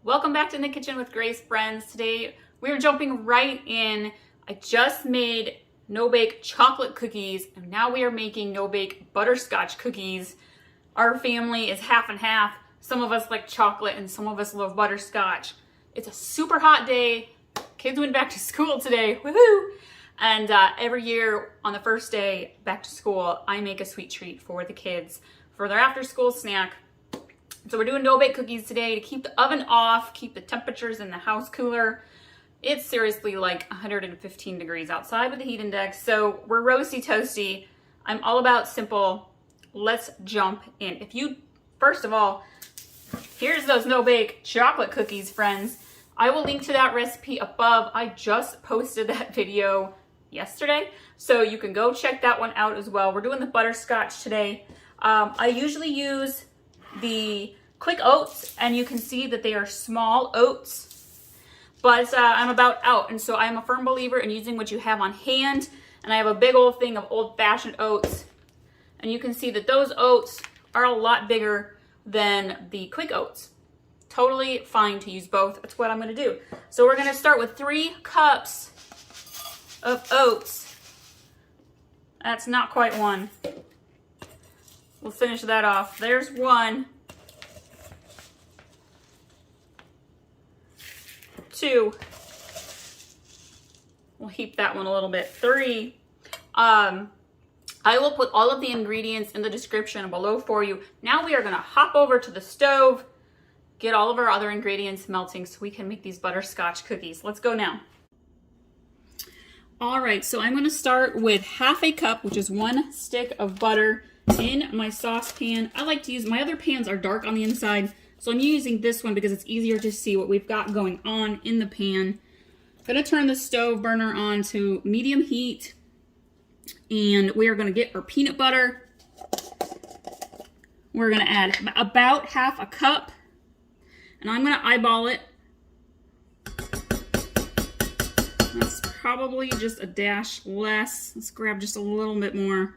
Welcome back to In the Kitchen with Grace, friends. Today we're jumping right in. I just made no-bake chocolate cookies, and now we are making no-bake butterscotch cookies. Our family is half and half. Some of us like chocolate and some of us love butterscotch. It's a super hot day. Kids went back to school today, woohoo! And every year on the first day back to school, I make a sweet treat for the kids for their after-school snack. So we're doing no-bake cookies today to keep the oven off, keep the temperatures in the house cooler. It's seriously like 115 degrees outside with the heat index. So we're roasty toasty. I'm all about simple. Let's jump in. First of all, here's those no-bake chocolate cookies, friends. I will link to that recipe above. I just posted that video yesterday, so you can go check that one out as well. We're doing the butterscotch today. I usually use the quick oats, and you can see that they are small oats, but I'm about out, and so I'm a firm believer in using what you have on hand. And I have a big old thing of old-fashioned oats, and you can see that those oats are a lot bigger than the quick oats. Totally fine to use both. That's what I'm going to do. So we're going to start with 3 cups of oats. That's not quite one. We'll finish that off. There's 1. 2. We'll heap that one a little bit. 3. I will put all of the ingredients in the description below for you. Now we are going to hop over to the stove, get all of our other ingredients melting so we can make these butterscotch cookies. Let's go now. All right, so I'm going to start with half a cup, which is 1 stick of butter in my saucepan. I like to use, my other pans are dark on the inside, so I'm using this one because it's easier to see what we've got going on in the pan. I'm going to turn the stove burner on to medium heat, and we are going to get our peanut butter. We're going to add about half a cup, and I'm going to eyeball it. That's probably just a dash less. Let's grab just a little bit more.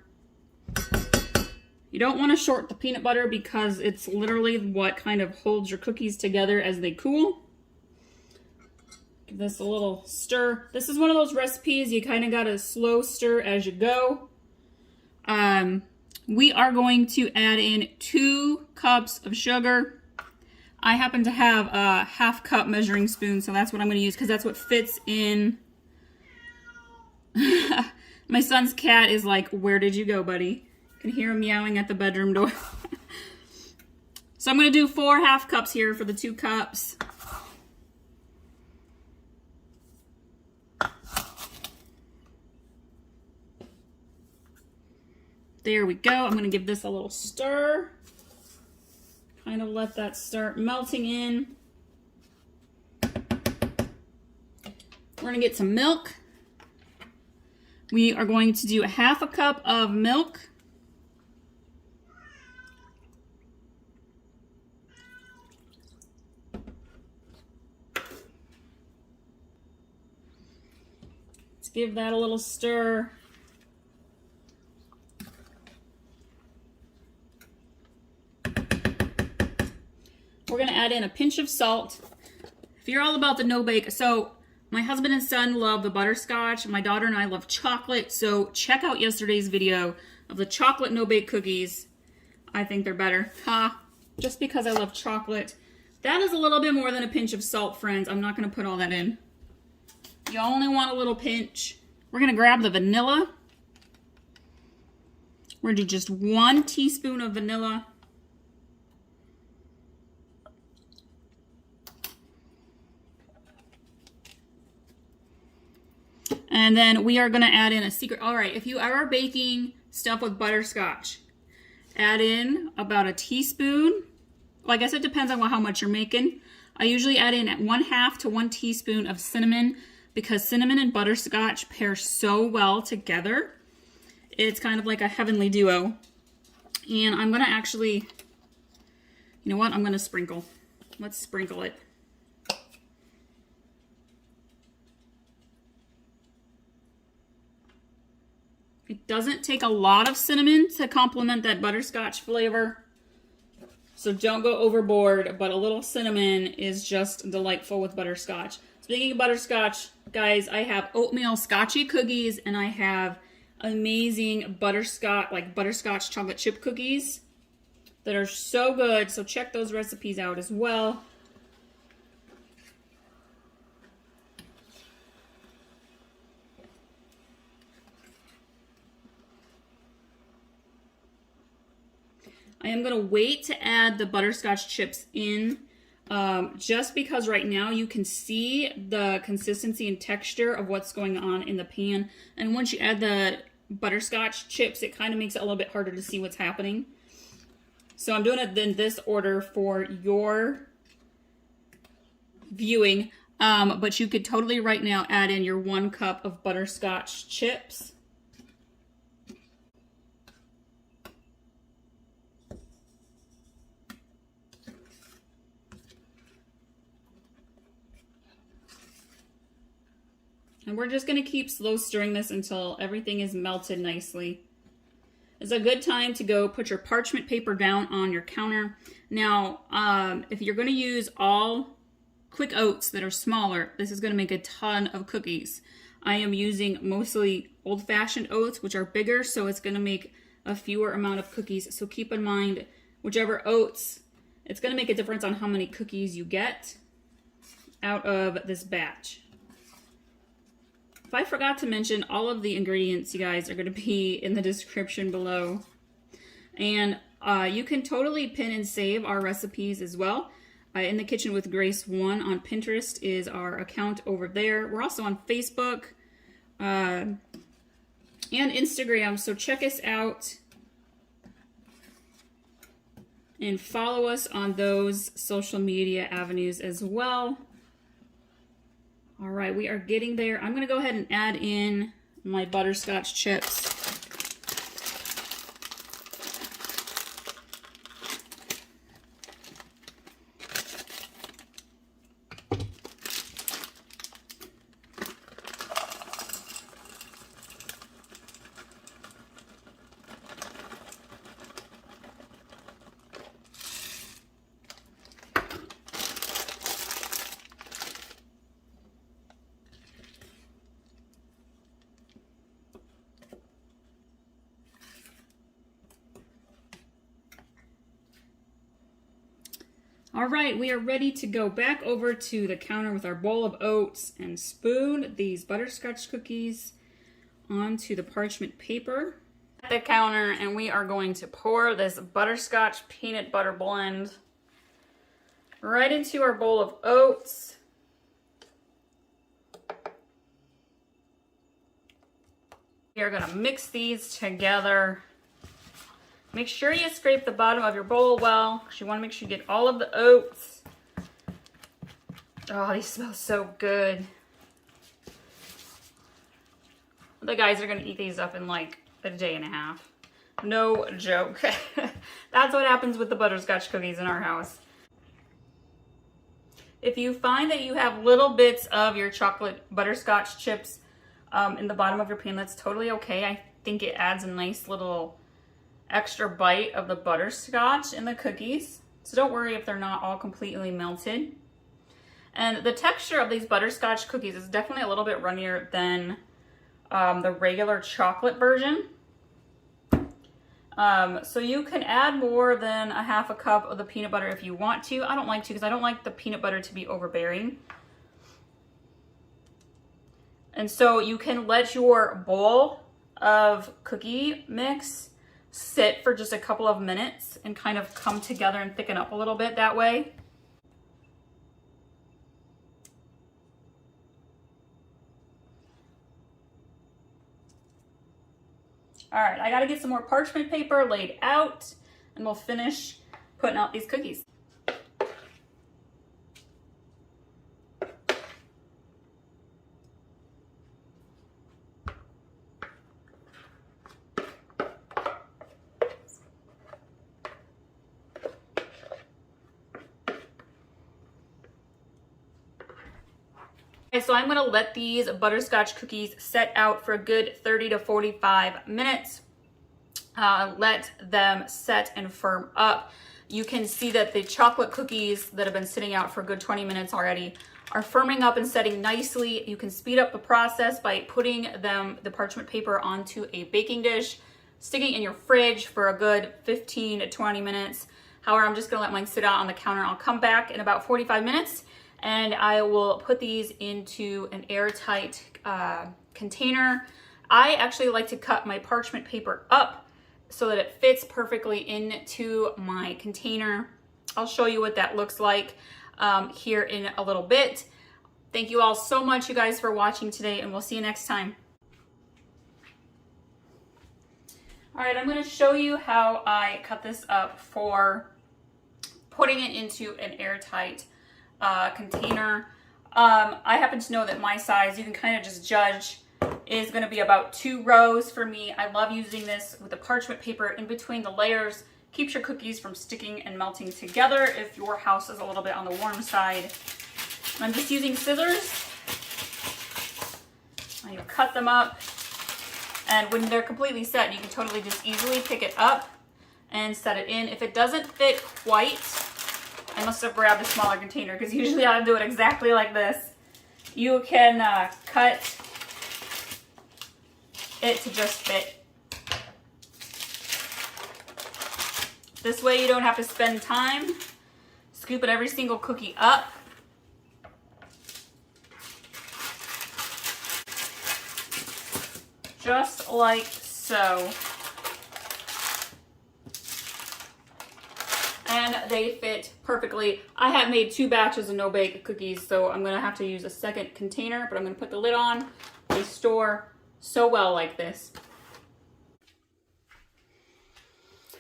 You don't want to short the peanut butter because it's literally what kind of holds your cookies together as they cool. Give this a little stir. This is one of those recipes you kind of got to slow stir as you go. We are going to add in 2 cups of sugar. I happen to have a half cup measuring spoon, so that's what I'm going to use because that's what fits in. My son's cat is like, "Where did you go, buddy?" You can hear him meowing at the bedroom door. So I'm going to do 4 half cups here for the 2 cups. There we go. I'm going to give this a little stir. Kind of let that start melting in. We're going to get some milk. We are going to do a half a cup of milk. Let's give that a little stir. We're going to add in a pinch of salt. If you're all about the no-bake, so my husband and son love the butterscotch. My daughter and I love chocolate. So check out yesterday's video of the chocolate no-bake cookies. I think they're better. Just because I love chocolate. That is a little bit more than a pinch of salt, friends. I'm not going to put all that in. You only want a little pinch. We're going to grab the vanilla. We're going to do just 1 teaspoon of vanilla. And then we are going to add in a secret. All right, if you are baking stuff with butterscotch, add in about a teaspoon. Well, I guess it depends on how much you're making. I usually add in 1/2 to 1 teaspoon of cinnamon because cinnamon and butterscotch pair so well together. It's kind of like a heavenly duo. And I'm going to actually, you know what? I'm going to sprinkle. Let's sprinkle it. It doesn't take a lot of cinnamon to complement that butterscotch flavor. So don't go overboard, but a little cinnamon is just delightful with butterscotch. Speaking of butterscotch, guys, I have oatmeal scotchy cookies and I have amazing butterscotch chocolate chip cookies that are so good. So check those recipes out as well. I am going to wait to add the butterscotch chips in just because right now you can see the consistency and texture of what's going on in the pan. And once you add the butterscotch chips, it kind of makes it a little bit harder to see what's happening. So I'm doing it in this order for your viewing. But you could totally right now add in your 1 cup of butterscotch chips. And we're just going to keep slow stirring this until everything is melted nicely. It's a good time to go put your parchment paper down on your counter. Now, if you're going to use all quick oats that are smaller, this is going to make a ton of cookies. I am using mostly old-fashioned oats, which are bigger, so it's going to make a fewer amount of cookies. So keep in mind, whichever oats, it's going to make a difference on how many cookies you get out of this batch. If I forgot to mention, all of the ingredients, you guys, are going to be in the description below. And you can totally pin and save our recipes as well. In the Kitchen with Grace 1 on Pinterest is our account over there. We're also on Facebook and Instagram, so check us out and follow us on those social media avenues as well. All right, we are getting there. I'm going to go ahead and add in my butterscotch chips. All right, we are ready to go back over to the counter with our bowl of oats and spoon these butterscotch cookies onto the parchment paper. At the counter, and we are going to pour this butterscotch peanut butter blend right into our bowl of oats. We are going to mix these together. Make sure you scrape the bottom of your bowl well, because you want to make sure you get all of the oats. Oh, these smell so good. The guys are going to eat these up in like a day and a half. No joke. That's what happens with the butterscotch cookies in our house. If you find that you have little bits of your chocolate butterscotch chips in the bottom of your pan, that's totally okay. I think it adds a nice little extra bite of the butterscotch in the cookies. So don't worry if they're not all completely melted. And the texture of these butterscotch cookies is definitely a little bit runnier than the regular chocolate version. So you can add more than a half a cup of the peanut butter if you want to. I don't like to because I don't like the peanut butter to be overbearing. And so you can let your bowl of cookie mix sit for just a couple of minutes and kind of come together and thicken up a little bit that way. All right, I gotta get some more parchment paper laid out and we'll finish putting out these cookies. So I'm going to let these butterscotch cookies set out for a good 30 to 45 minutes. Let them set and firm up. you can see that the chocolate cookies that have been sitting out for a good 20 minutes already are firming up and setting nicely. You can speed up the process by putting the parchment paper onto a baking dish, sticking in your fridge for a good 15 to 20 minutes. However, I'm just gonna let mine sit out on the counter. I'll come back in about 45 minutes and I will put these into an airtight container. I actually like to cut my parchment paper up so that it fits perfectly into my container. I'll show you what that looks like here in a little bit. Thank you all so much, you guys, for watching today, and we'll see you next time. All right, I'm gonna show you how I cut this up for putting it into an airtight container. I happen to know that my size, you can kind of just judge, is gonna be about 2 rows for me. I love using this with the parchment paper in between the layers. Keeps your cookies from sticking and melting together if your house is a little bit on the warm side. I'm just using scissors. You cut them up, and when they're completely set, you can totally just easily pick it up and set it in. If it doesn't fit quite, I must have grabbed a smaller container because usually I do it exactly like this. You can cut it to just fit. This way you don't have to spend time scooping every single cookie up. Just like so. And they fit perfectly. I have made 2 batches of no-bake cookies, so I'm gonna have to use a second container, but I'm gonna put the lid on. They store so well like this.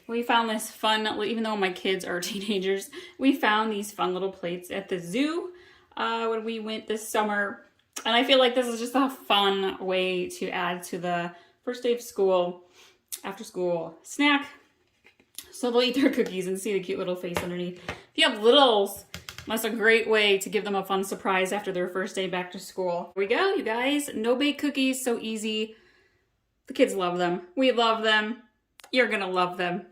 We found this fun, even though my kids are teenagers, we found these fun little plates at the zoo when we went this summer. And I feel like this is just a fun way to add to the first day of school, after school snack. So they'll eat their cookies and see the cute little face underneath. If you have littles, that's a great way to give them a fun surprise after their first day back to school. Here we go, you guys. No-bake cookies, so easy. The kids love them. We love them. You're gonna love them.